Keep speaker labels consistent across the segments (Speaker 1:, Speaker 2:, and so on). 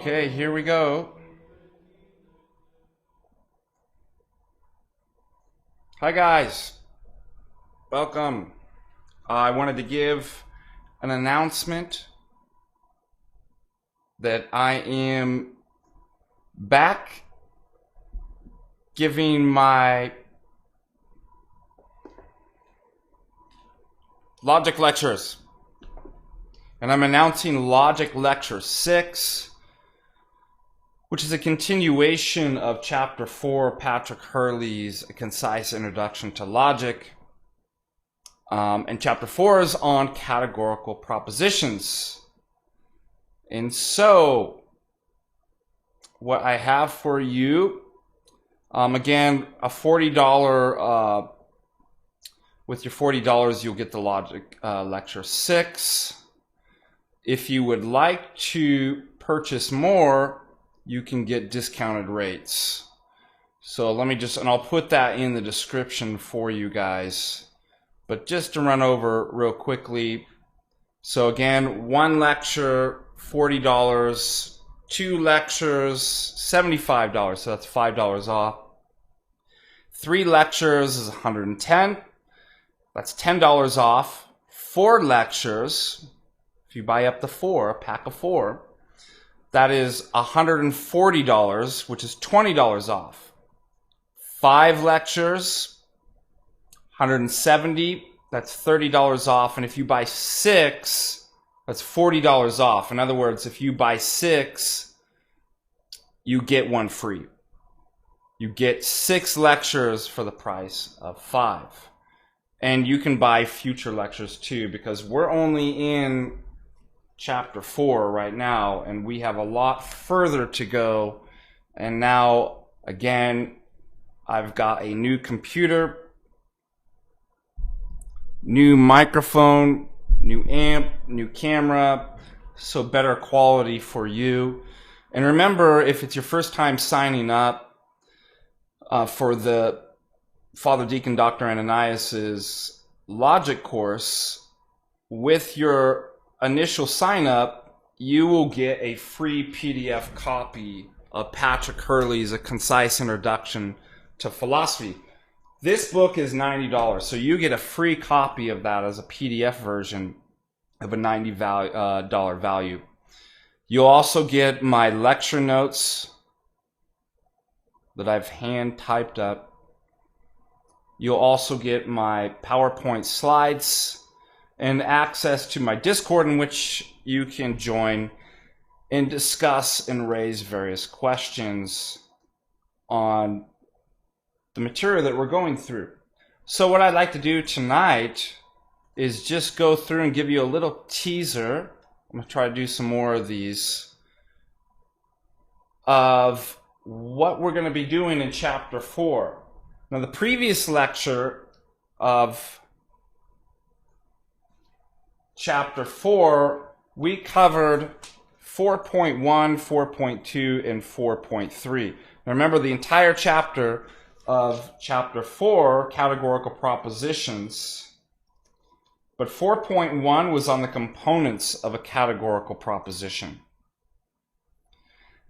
Speaker 1: Okay, here we go. Hi guys, welcome. I wanted to give an announcement that I am back giving my logic lectures. And I'm announcing Logic Lecture 6, which is a continuation of Chapter 4, Patrick Hurley's A Concise Introduction to Logic. And Chapter 4 is on Categorical Propositions. And so, what I have for you, again, a $40, with your $40, you'll get the Logic Lecture 6. If you would like to purchase more, you can get discounted rates. So let me just, and I'll put that in the description for you guys. But just to run over real quickly. So again, one lecture, $40, two lectures, $75, so that's $5 off. 3 lectures is $110, that's $10 off. 4 lectures, if you buy up to 4, a pack of 4, that is $140, which is $20 off. 5 lectures, $170, that's $30 off. And if you buy 6, that's $40 off. In other words, if you buy 6, you get 1 free. You get 6 lectures for the price of 5. And you can buy future lectures too, because we're only in chapter 4 right now, and we have a lot further to go. And now, again, I've got a new computer, new microphone, new amp, new camera, so better quality for you. And remember, if it's your first time signing up for the Father Deacon Dr. Ananias's logic course, with your initial sign up, you will get a free PDF copy of Patrick Hurley's A Concise Introduction to Philosophy. This book is $90, so you get a free copy of that as a PDF version of a $90 value. You'll also get my lecture notes that I've hand typed up. You'll also get my PowerPoint slides and access to my Discord, in which you can join and discuss and raise various questions on the material that we're going through. So what I'd like to do tonight is just go through and give you a little teaser. I'm going to try to do some more of these, of what we're going to be doing in chapter 4. Now, the previous lecture of chapter 4, we covered 4.1, 4.2, and 4.3. Now remember, the entire chapter of chapter 4, Categorical Propositions, but 4.1 was on the components of a categorical proposition.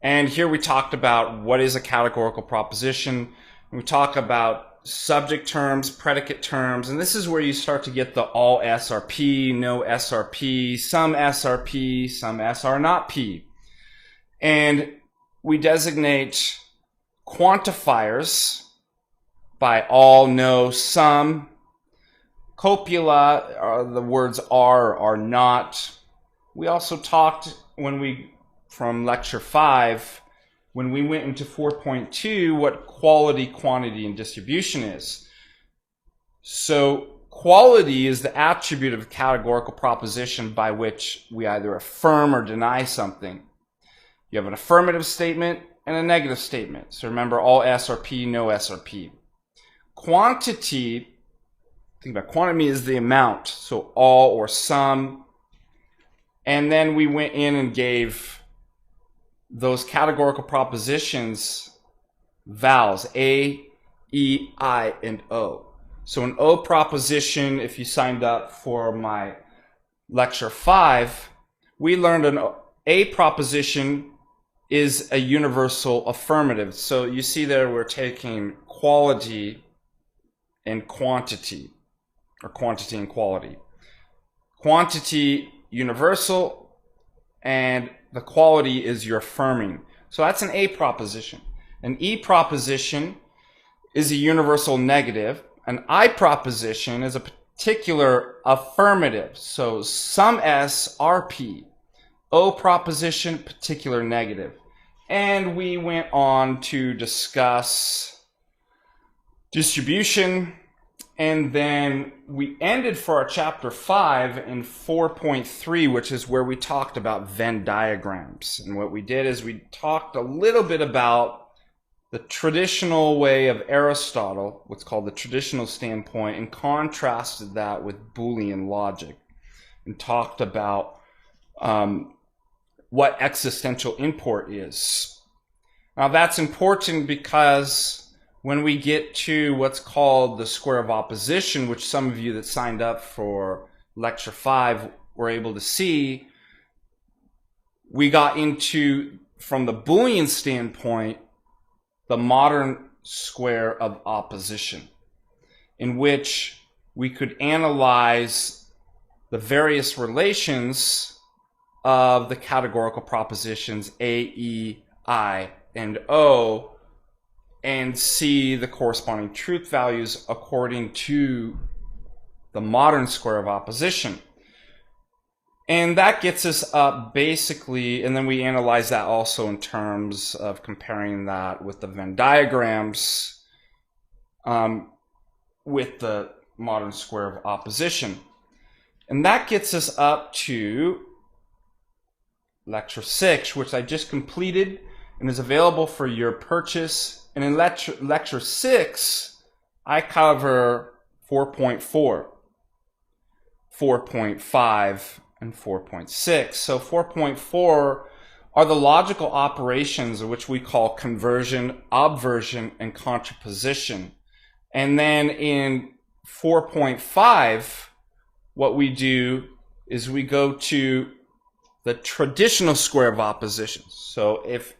Speaker 1: And here we talked about what is a categorical proposition. We talk about subject terms, predicate terms, and this is where you start to get the all SRP, no SRP, some SRP, some SR not P. And we designate quantifiers by all, no, some. Copula, the words are or not. We also talked from lecture 5, when we went into 4.2, what quality, quantity, and distribution is. So quality is the attribute of a categorical proposition by which we either affirm or deny something. You have an affirmative statement and a negative statement. So remember, all SRP, no SRP. Quantity, think about quantity, is the amount. So all or some. And then we went in and gave those categorical propositions vowels, A, E, I, and O. So an O proposition, if you signed up for my lecture 5, we learned an A proposition is a universal affirmative. So you see there we're taking quality and quantity, or quantity and quality. Quantity universal, and the quality is your affirming. So that's an A proposition. An E proposition is a universal negative. An I proposition is a particular affirmative. So some S are P. O proposition, particular negative. And we went on to discuss distribution. And then we ended for our chapter 5 in 4.3, which is where we talked about Venn diagrams. And what we did is we talked a little bit about the traditional way of Aristotle, what's called the traditional standpoint, and contrasted that with Boolean logic, and talked about what existential import is. Now that's important because when we get to what's called the square of opposition, which some of you that signed up for lecture 5 were able to see, we got into, from the Boolean standpoint, the modern square of opposition, in which we could analyze the various relations of the categorical propositions A, E, I, and O, and see the corresponding truth values according to the modern square of opposition. And that gets us up basically, and then we analyze that also in terms of comparing that with the Venn diagrams, with the modern square of opposition. And that gets us up to Lecture 6, which I just completed and is available for your purchase. And in Lecture 6, I cover 4.4, 4.5, and 4.6. So 4.4 are the logical operations which we call conversion, obversion, and contraposition. And then in 4.5, what we do is we go to the traditional square of oppositions. So if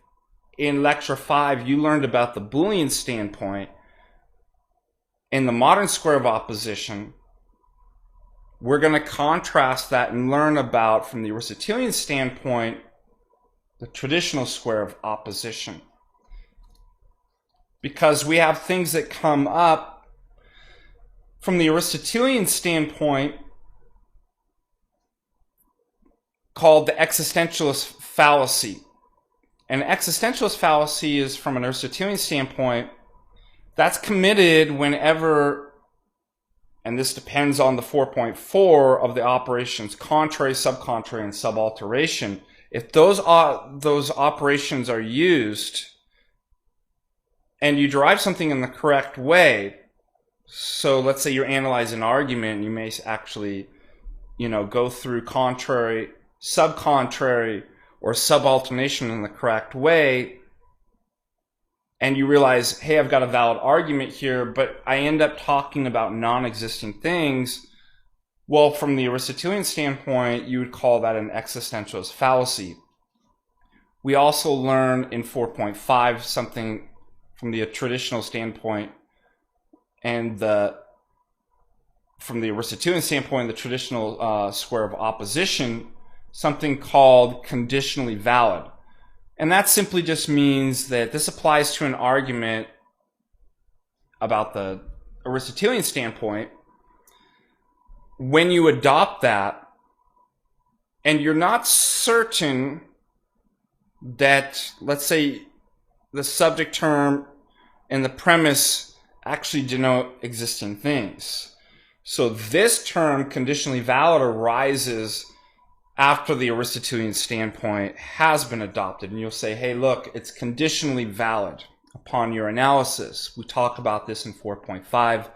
Speaker 1: in Lecture 5 you learned about the Boolean standpoint, in the modern square of opposition, we're going to contrast that and learn about, from the Aristotelian standpoint, the traditional square of opposition. Because we have things that come up from the Aristotelian standpoint called the Existentialist Fallacy. And Existentialist Fallacy is, from an Aristotelian standpoint, that's committed whenever, and this depends on the 4.4 of the operations contrary, subcontrary, and subalteration. If those operations are used and you derive something in the correct way, so let's say you're analyzing an argument, you may actually, go through contrary, subcontrary, or subalternation in the correct way, and you realize, hey, I've got a valid argument here, but I end up talking about non-existing things. Well, from the Aristotelian standpoint, you would call that an existentialist fallacy. We also learn in 4.5 something from the traditional standpoint, and from the Aristotelian standpoint, the traditional square of opposition, something called conditionally valid. And that simply just means that this applies to an argument about the Aristotelian standpoint. When you adopt that, and you're not certain that, let's say, the subject term and the premise actually denote existing things. So this term, conditionally valid, arises after the Aristotelian standpoint has been adopted. And you'll say, hey, look, it's conditionally valid upon your analysis. We talk about this in 4.5.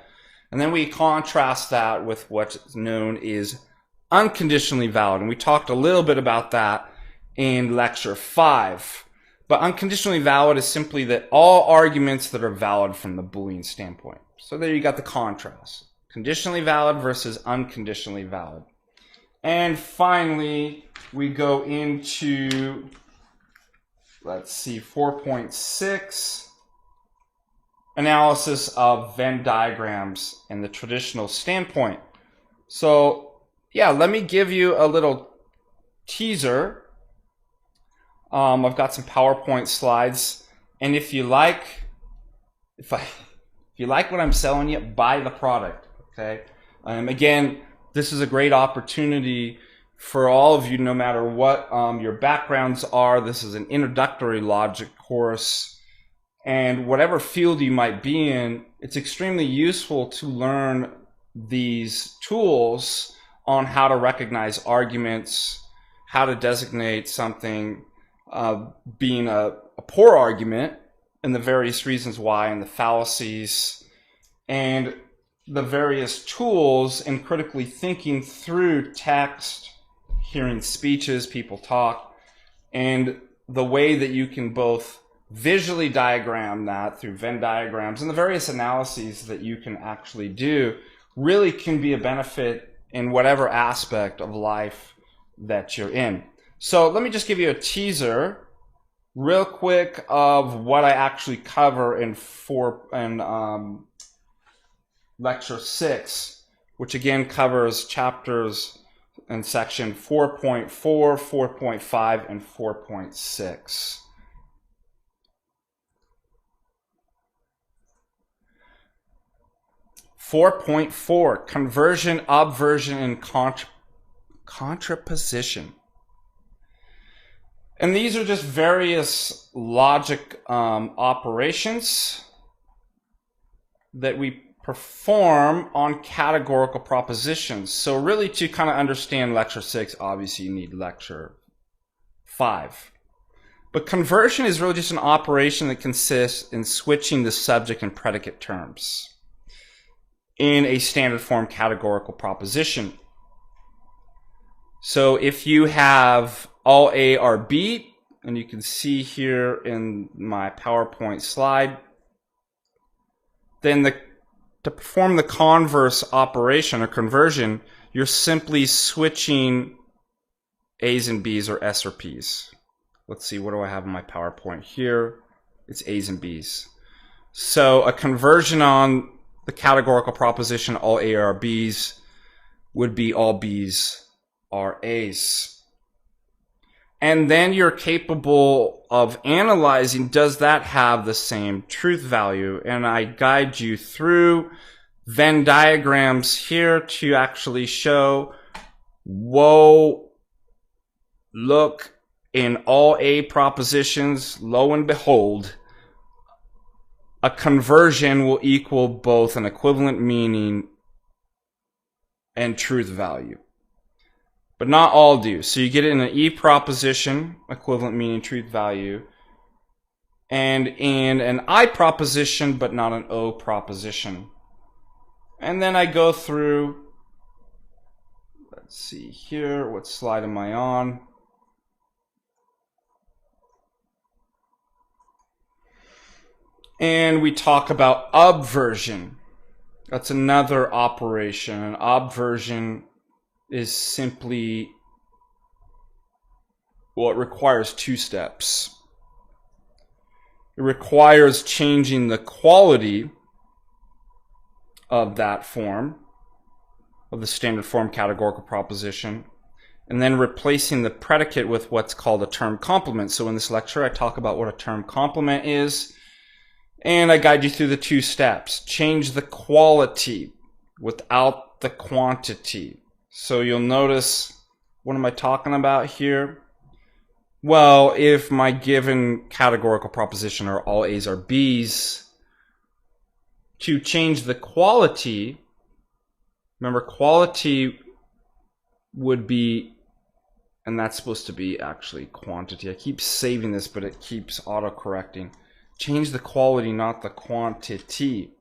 Speaker 1: And then we contrast that with what's known as unconditionally valid. And we talked a little bit about that in Lecture 5. But unconditionally valid is simply that all arguments that are valid from the Boolean standpoint. So there you got the contrast. Conditionally valid versus unconditionally valid. And finally, we go into, let's see, 4.6, analysis of Venn diagrams in the traditional standpoint. So, yeah, let me give you a little teaser. I've got some PowerPoint slides, and if you like what I'm selling you, buy the product. Okay. Again, this is a great opportunity for all of you, no matter what your backgrounds are. This is an introductory logic course, and whatever field you might be in, it's extremely useful to learn these tools on how to recognize arguments, how to designate something being a poor argument, and the various reasons why, and the fallacies, and the various tools in critically thinking through text, hearing speeches, people talk, and the way that you can both visually diagram that through Venn diagrams and the various analyses that you can actually do really can be a benefit in whatever aspect of life that you're in. So let me just give you a teaser real quick of what I actually cover in Lecture 6, which again covers chapters in section 4.4, 4.5, and 4.6. (4.4) Conversion, obversion, and contraposition. And these are just various logic operations that we perform on categorical propositions. So really, to kind of understand lecture 6, obviously you need lecture 5. But conversion is really just an operation that consists in switching the subject and predicate terms in a standard form categorical proposition. So if you have all A are B, and you can see here in my PowerPoint slide, then to perform the converse operation or conversion, you're simply switching A's and B's or S or P's. Let's see, what do I have in my PowerPoint here? It's A's and B's. So a conversion on the categorical proposition all A are B's would be all B's are A's. And then you're capable of analyzing, does that have the same truth value? And I guide you through Venn diagrams here to actually show, whoa, look, in all A propositions, lo and behold, a conversion will equal both an equivalent meaning and truth value. But not all do. So you get it in an E proposition, equivalent meaning, truth value, and in an I proposition, but not an O proposition. And then I go through, let's see here, what slide am I on? And we talk about obversion. That's another operation. An obversion is simply, well, it requires 2 steps. It requires changing the quality of that form, of the standard form categorical proposition, and then replacing the predicate with what's called a term complement. So in this lecture, I talk about what a term complement is, and I guide you through the 2 steps. Change the quality without the quantity. So you'll notice, what am I talking about here? Well, if my given categorical proposition are all A's are B's, to change the quality, remember quality would be, and that's supposed to be actually quantity. I keep saving this, but it keeps auto-correcting. Change the quality, not the quantity.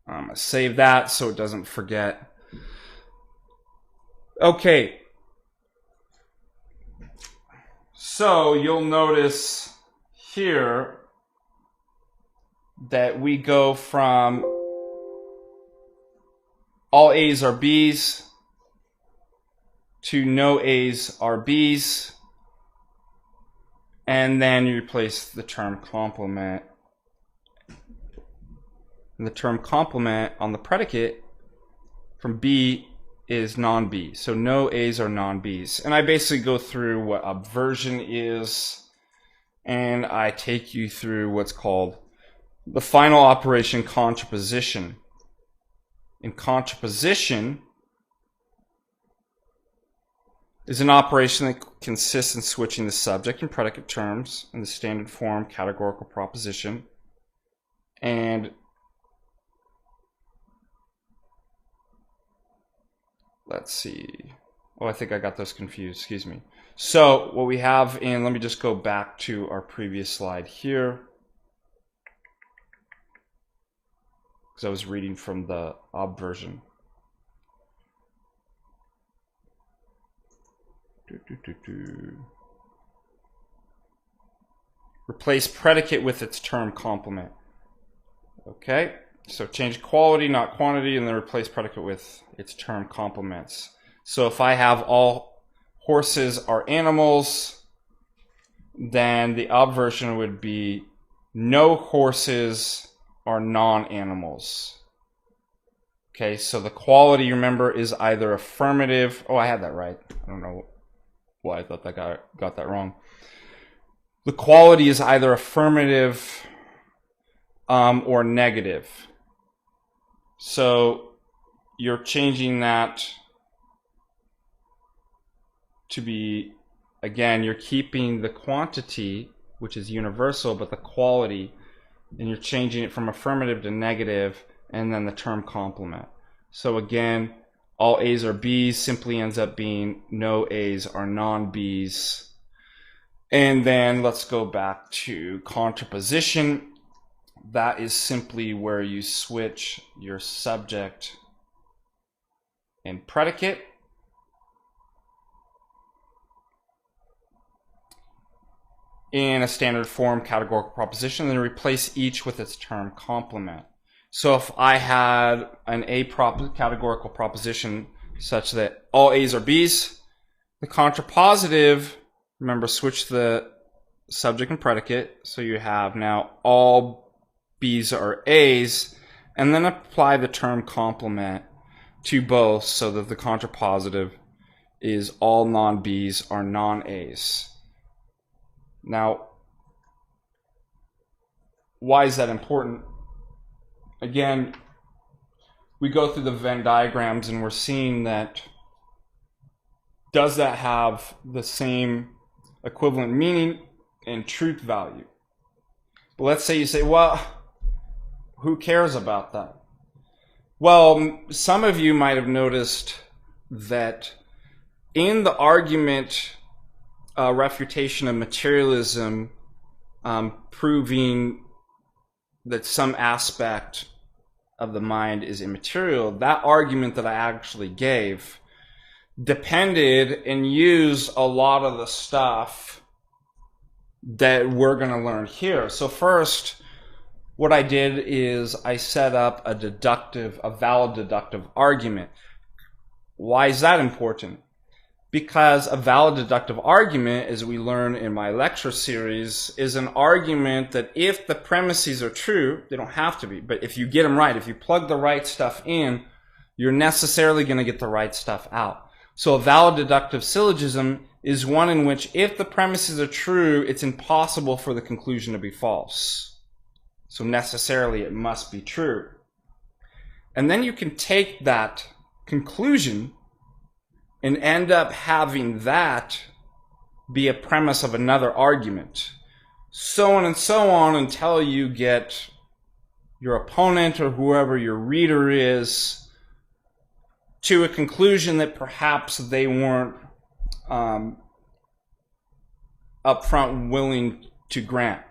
Speaker 1: I'm going to save that so it doesn't forget. Okay. So you'll notice here that we go from all A's are B's to no A's are B's, and then you replace the term complement. And the term complement on the predicate from B is non-B. So no A's are non-B's. And I basically go through what obversion is, and I take you through what's called the final operation, contraposition. In contraposition is an operation that consists in switching the subject and predicate terms in the standard form categorical proposition. And let's see. Oh, I think I got those confused. Excuse me. So what we have in, let me just go back to our previous slide here, because I was reading from the obversion. Replace predicate with its term complement. Okay, so change quality, not quantity, and then replace predicate with its term complements. So if I have all horses are animals, then the obversion would be no horses are non-animals. Okay, so the quality, remember, is either affirmative. Oh, I had that right. I don't know why I thought that got that wrong. The quality is either affirmative or negative. So you're changing that to be, again, you're keeping the quantity, which is universal, but the quality and you're changing it from affirmative to negative, and then the term complement. So again, all A's are B's simply ends up being no A's are non-B's. And then let's go back to contraposition. That is simply where you switch your subject and predicate. In a standard form categorical proposition, then replace each with its term complement. So if I had an categorical proposition such that all A's are B's, the contrapositive, remember, switch the subject and predicate, so you have now all B's are A's, and then apply the term complement to both so that the contrapositive is all non-B's are non-A's. Now, why is that important? Again, we go through the Venn diagrams and we're seeing that does that have the same equivalent meaning and truth value? But let's say you say, well, who cares about that? Well, some of you might have noticed that in the argument refutation of materialism, proving that some aspect of the mind is immaterial, that argument that I actually gave depended and used a lot of the stuff that we're going to learn here. So first, what I did is I set up a valid deductive argument. Why is that important? Because a valid deductive argument, as we learn in my lecture series, is an argument that if the premises are true, they don't have to be, but if you get them right, if you plug the right stuff in, you're necessarily going to get the right stuff out. So a valid deductive syllogism is one in which if the premises are true, it's impossible for the conclusion to be false. So necessarily it must be true. And then you can take that conclusion and end up having that be a premise of another argument. So on and so on until you get your opponent or whoever your reader is to a conclusion that perhaps they weren't upfront willing to grant.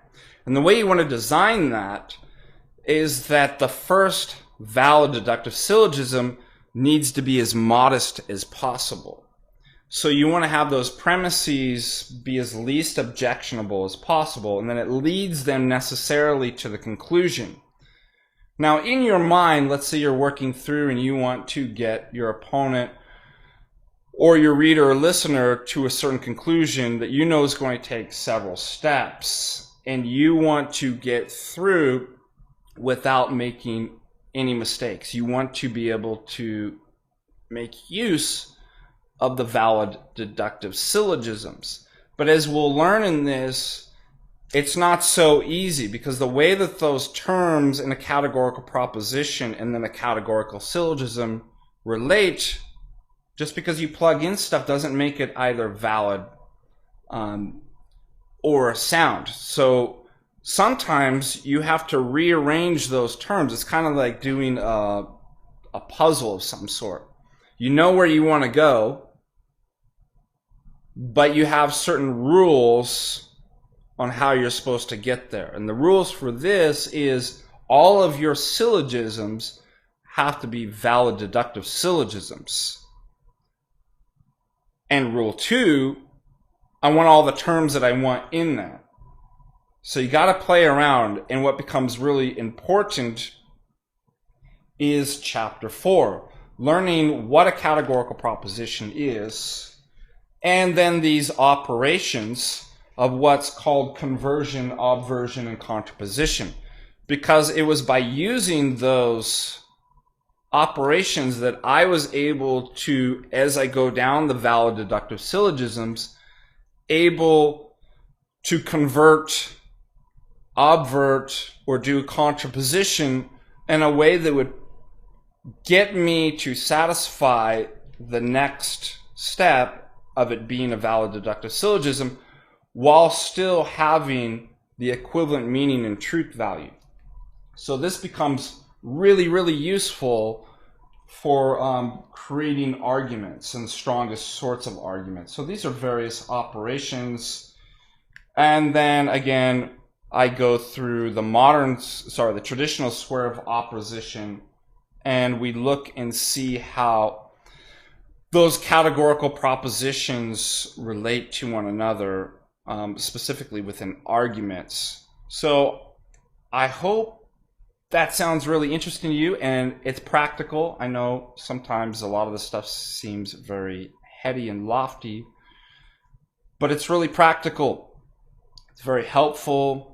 Speaker 1: And the way you want to design that is that the first valid deductive syllogism needs to be as modest as possible. So you want to have those premises be as least objectionable as possible, and then it leads them necessarily to the conclusion. Now, in your mind, let's say you're working through and you want to get your opponent or your reader or listener to a certain conclusion that you know is going to take several steps, and you want to get through without making any mistakes. You want to be able to make use of the valid deductive syllogisms. But as we'll learn in this, it's not so easy, because the way that those terms in a categorical proposition and then a categorical syllogism relate, just because you plug in stuff doesn't make it either valid or sound. So sometimes you have to rearrange those terms. It's kind of like doing a puzzle of some sort. You know where you want to go, but you have certain rules on how you're supposed to get there. And the rules for this is all of your syllogisms have to be valid deductive syllogisms. And rule 2, I want all the terms that I want in that. So you got to play around, and what becomes really important is chapter 4, learning what a categorical proposition is, and then these operations of what's called conversion, obversion, and contraposition. Because it was by using those operations that I was able to, as I go down the valid deductive syllogisms, able to convert, obvert, or do contraposition in a way that would get me to satisfy the next step of it being a valid deductive syllogism while still having the equivalent meaning and truth value. So this becomes really, really useful for creating arguments and the strongest sorts of arguments. So these are various operations. And then again, I go through the traditional square of opposition, and we look and see how those categorical propositions relate to one another, specifically within arguments. So I hope that sounds really interesting to you, and it's practical. I know sometimes a lot of this stuff seems very heady and lofty, but it's really practical. It's very helpful.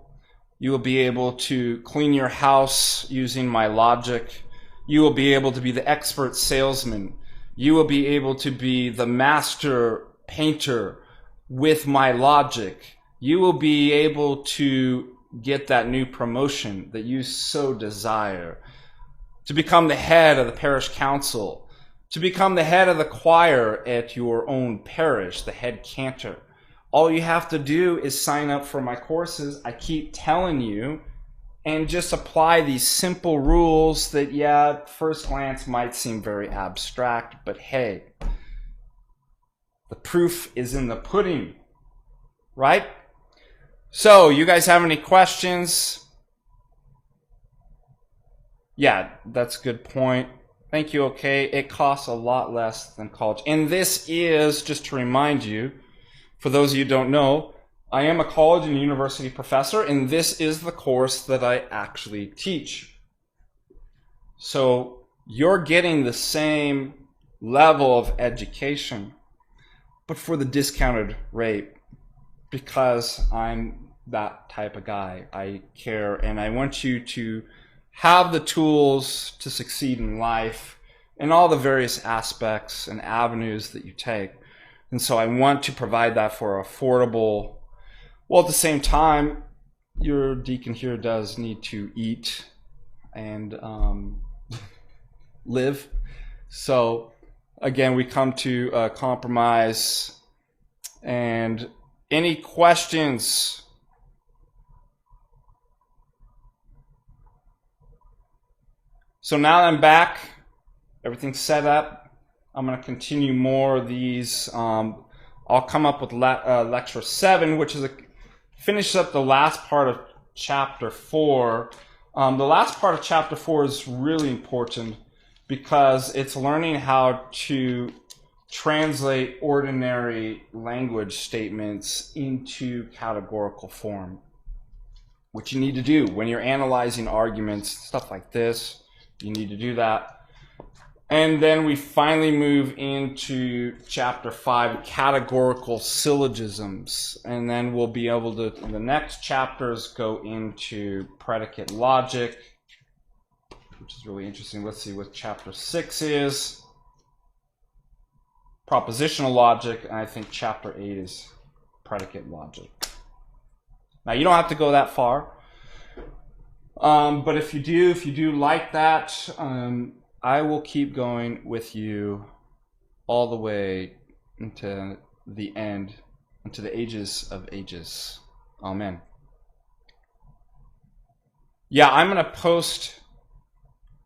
Speaker 1: You will be able to clean your house using my logic. You will be able to be the expert salesman. You will be able to be the master painter with my logic. You will be able to get that new promotion that you so desire, to become the head of the parish council, to become the head of the choir at your own parish, the head cantor. All you have to do is sign up for my courses. I keep telling you, and just apply these simple rules that, yeah, at first glance might seem very abstract, but hey, the proof is in the pudding, right? So, you guys have any questions? Yeah, that's a good point. Thank you, okay. It costs a lot less than college. And this is, just to remind you, for those of you who don't know, I am a college and university professor, and this is the course that I actually teach. So you're getting the same level of education, but for the discounted rate, because I'm that type of guy. I care, and I want you to have the tools to succeed in life in all the various aspects and avenues that you take. And so I want to provide that for affordable. Well, at the same time, your deacon here does need to eat and live. So again, we come to a compromise. And any questions? So now that I'm back, everything's set up. I'm going to continue more of these. I'll come up with lecture 7, which is finish up the last part of chapter 4. The last part of chapter 4 is really important because it's learning how to translate ordinary language statements into categorical form, which you need to do when you're analyzing arguments, stuff like this. You need to do that. And then we finally move into chapter 5, categorical syllogisms. And then we'll be able to, in the next chapters, go into predicate logic, which is really interesting. Let's see what chapter 6 is. Propositional logic, and I think chapter 8 is predicate logic. Now, you don't have to go that far. But if you do like that, I will keep going with you all the way into the end, into the ages of ages. Amen. Yeah, I'm going to post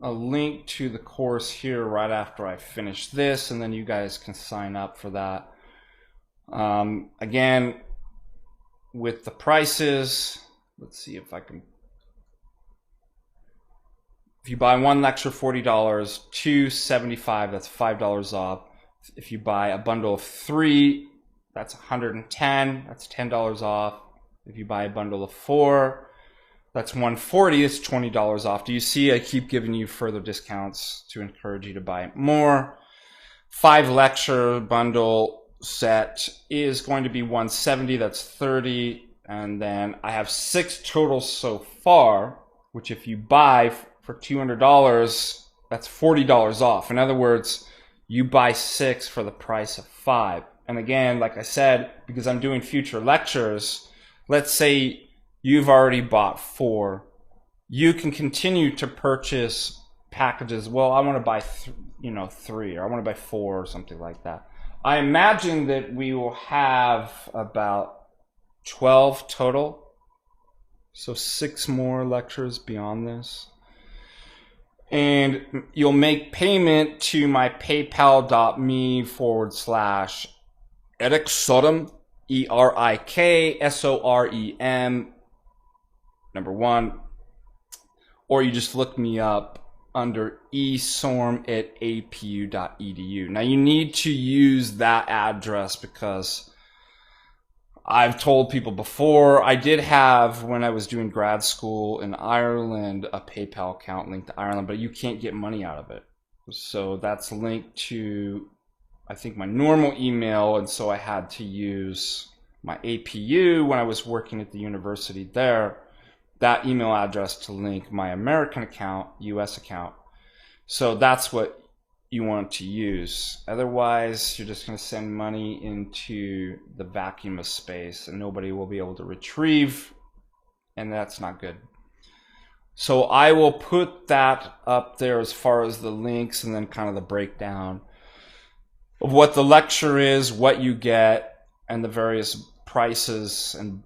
Speaker 1: a link to the course here right after I finish this, and then you guys can sign up for that. Again, with the prices, let's see if I can. If you buy one lecture, $40, two, $75, that's $5 off. If you buy a bundle of 3, that's $110, that's $10 off. If you buy a bundle of 4, that's $140, it's $20 off. Do you see I keep giving you further discounts to encourage you to buy more? 5 lecture bundle set is going to be $170, that's $30. And then I have 6 totals so far, which if you buy for $200, that's $40 off. In other words, you buy 6 for the price of 5. And again, like I said, because I'm doing future lectures, let's say you've already bought 4. You can continue to purchase packages. Well, I want to buy 3, or I want to buy 4, or something like that. I imagine that we will have about 12 total So 6 more lectures beyond this. And you'll make payment to my paypal.me/Eriksorem, ERIKSOREM, number 1. Or you just look me up under esorm@apu.edu. Now you need to use that address because I've told people before, I did have, when I was doing grad school in Ireland, a PayPal account linked to Ireland, but you can't get money out of it. So that's linked to, I think, my normal email, and so I had to use my APU when I was working at the university there, that email address to link my American account, US account. So that's what you want to use. Otherwise, you're just going to send money into the vacuum of space and nobody will be able to retrieve, and that's not good. So I will put that up there as far as the links and then kind of the breakdown of what the lecture is, what you get, and the various prices and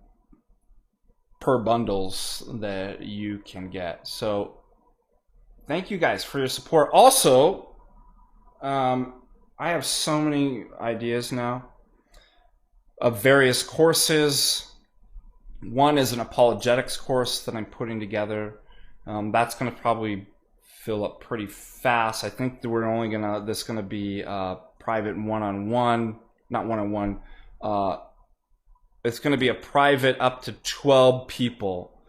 Speaker 1: per bundles that you can get. So thank you guys for your support. Also, I have so many ideas now of various courses. One is an apologetics course that I'm putting together. That's going to probably fill up pretty fast. I think that we're only this going to be private one-on-one, not one-on-one. It's going to be a private up to 12 people.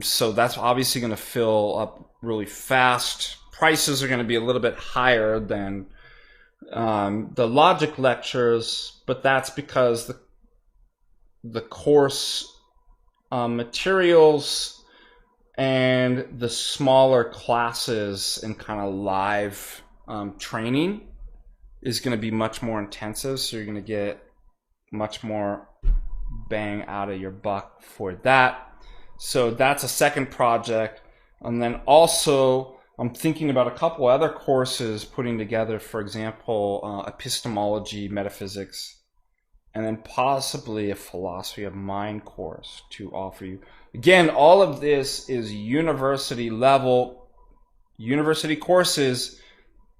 Speaker 1: So that's obviously going to fill up really fast. Prices are going to be a little bit higher than the logic lectures, but that's because the course materials and the smaller classes and kind of live training is going to be much more intensive, so you're going to get much more bang out of your buck for that. So that's a second project. And then also I'm thinking about a couple other courses putting together, for example, epistemology, metaphysics, and then possibly a philosophy of mind course to offer you. Again, all of this is university level, university courses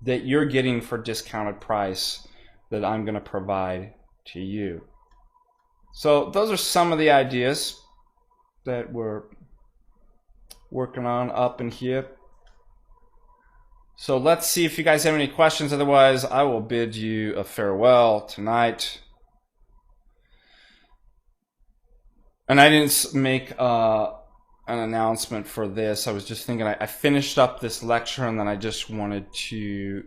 Speaker 1: that you're getting for discounted price that I'm going to provide to you. So those are some of the ideas that we're working on up in here. So let's see if you guys have any questions. Otherwise, I will bid you a farewell tonight. And I didn't make an announcement for this. I was just thinking I finished up this lecture and then I just wanted to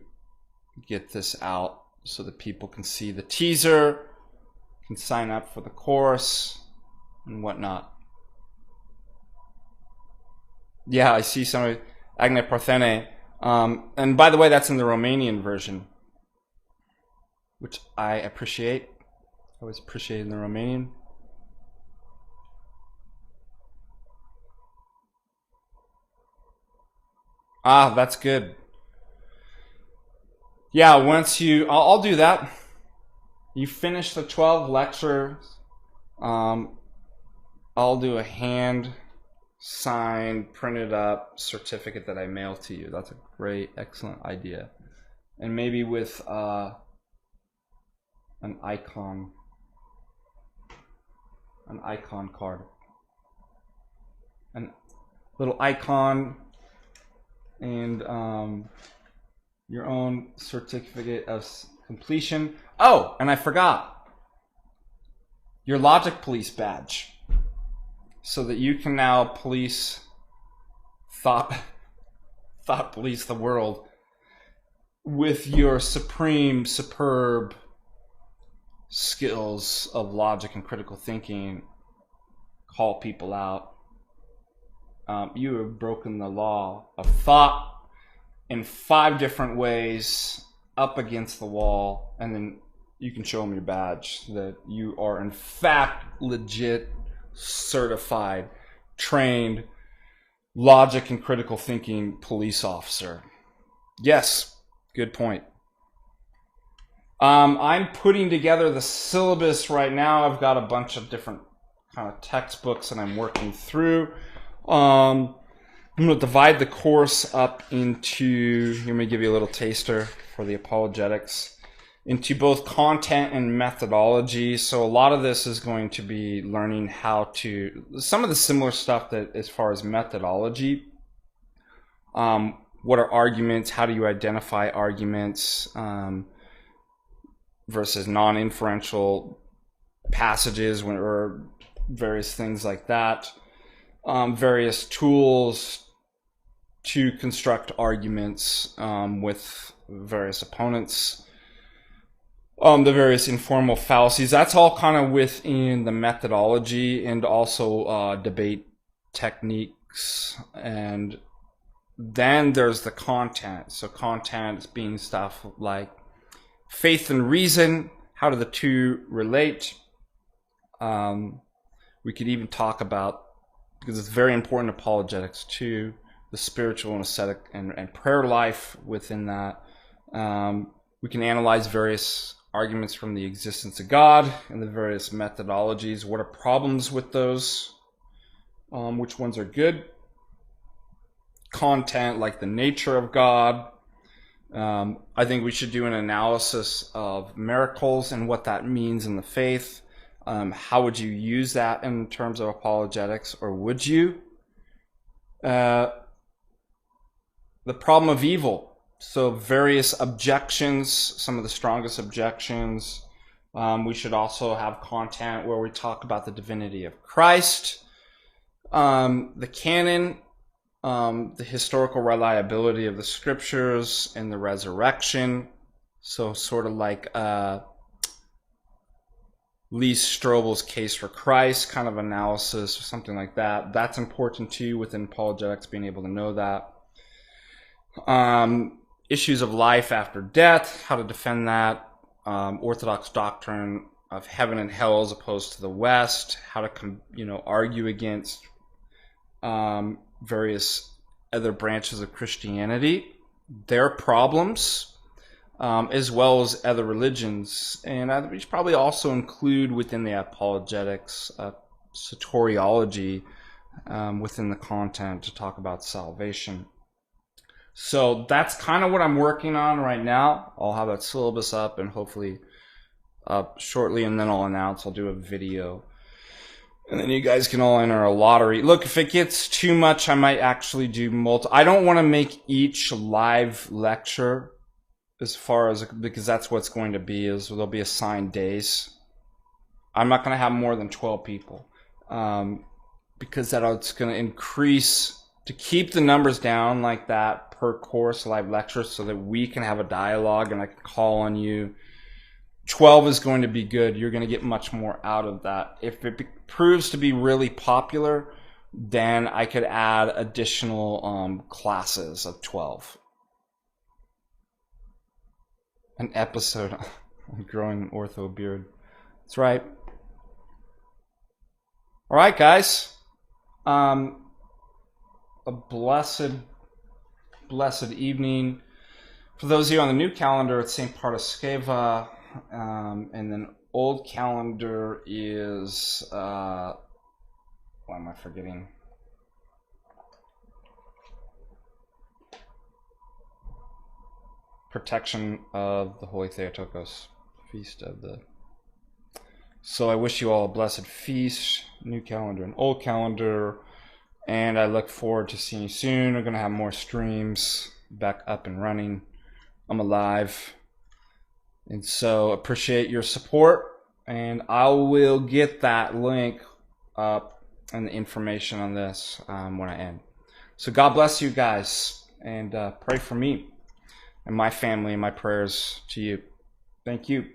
Speaker 1: get this out so that people can see the teaser, can sign up for the course and whatnot. Yeah, I see somebody, Agne Parthene. And by the way, that's in the Romanian version, which I appreciate. I always appreciate in the Romanian. Ah, that's good. Yeah, once I'll do that. You finish the 12 lectures. I'll do a hand signed, printed up certificate that I mail to you. That's a great, excellent idea. And maybe with an icon card. A little icon and your own certificate of completion. Oh, and I forgot. Your Logic Police badge. So that you can now police thought police the world with your superb skills of logic and critical thinking. Call people out. You have broken the law of thought in 5 different ways, up against the wall, and then you can show them your badge that you are in fact legit, certified, trained, logic and critical thinking police officer. Yes, good point. I'm putting together the syllabus right now. I've got a bunch of different kind of textbooks that I'm working through. I'm going to divide the course up into, let me give you a little taster for the apologetics, into both content and methodology. So a lot of this is going to be learning how to, some of the similar stuff that as far as methodology, what are arguments, how do you identify arguments versus non-inferential passages or various things like that, various tools to construct arguments with various opponents, the various informal fallacies. That's all kind of within the methodology, and also debate techniques. And then there's the content. So content being stuff like faith and reason. How do the two relate? We could even talk about, because it's very important, apologetics too, the spiritual and ascetic and prayer life within that. We can analyze various arguments from the existence of God and the various methodologies. What are problems with those? Which ones are good? Content, like the nature of God. I think we should do an analysis of miracles and what that means in the faith. How would you use that in terms of apologetics, or would you? The problem of evil. So various objections, some of the strongest objections. We should also have content where we talk about the divinity of Christ, the canon, the historical reliability of the scriptures, and the resurrection. So sort of like Lee Strobel's Case for Christ kind of analysis or something like that. That's important too within apologetics, being able to know that. Issues of life after death, how to defend that. Orthodox doctrine of heaven and hell as opposed to the West, how to argue against various other branches of Christianity, their problems, as well as other religions. And we should probably also include within the apologetics soteriology within the content to talk about salvation. So that's kind of what I'm working on right now. I'll have that syllabus up and hopefully up shortly, and then I'll announce I'll do a video. And then you guys can all enter a lottery. Look, if it gets too much, I might actually do I don't want to make each live lecture because that's what's going to be, is there'll be assigned days. I'm not going to have more than 12 people because it's going to increase, to keep the numbers down like that per course live lecture so that we can have a dialogue and I can call on you. 12 is going to be good. You're going to get much more out of that. If it proves to be really popular, then I could add additional classes of 12. An episode on growing an ortho beard. That's right. All right, guys. A blessed evening. For those of you on the new calendar, it's St. Parasceva. And then old calendar is, what am I forgetting? Protection of the Holy Theotokos, Feast of the... So I wish you all a blessed feast, new calendar and old calendar, and I look forward to seeing you soon. We're going to have more streams back up and running. I'm alive. And so appreciate your support, and I will get that link up and the information on this when I end. So God bless you guys, and pray for me and my family, and my prayers to you. Thank you.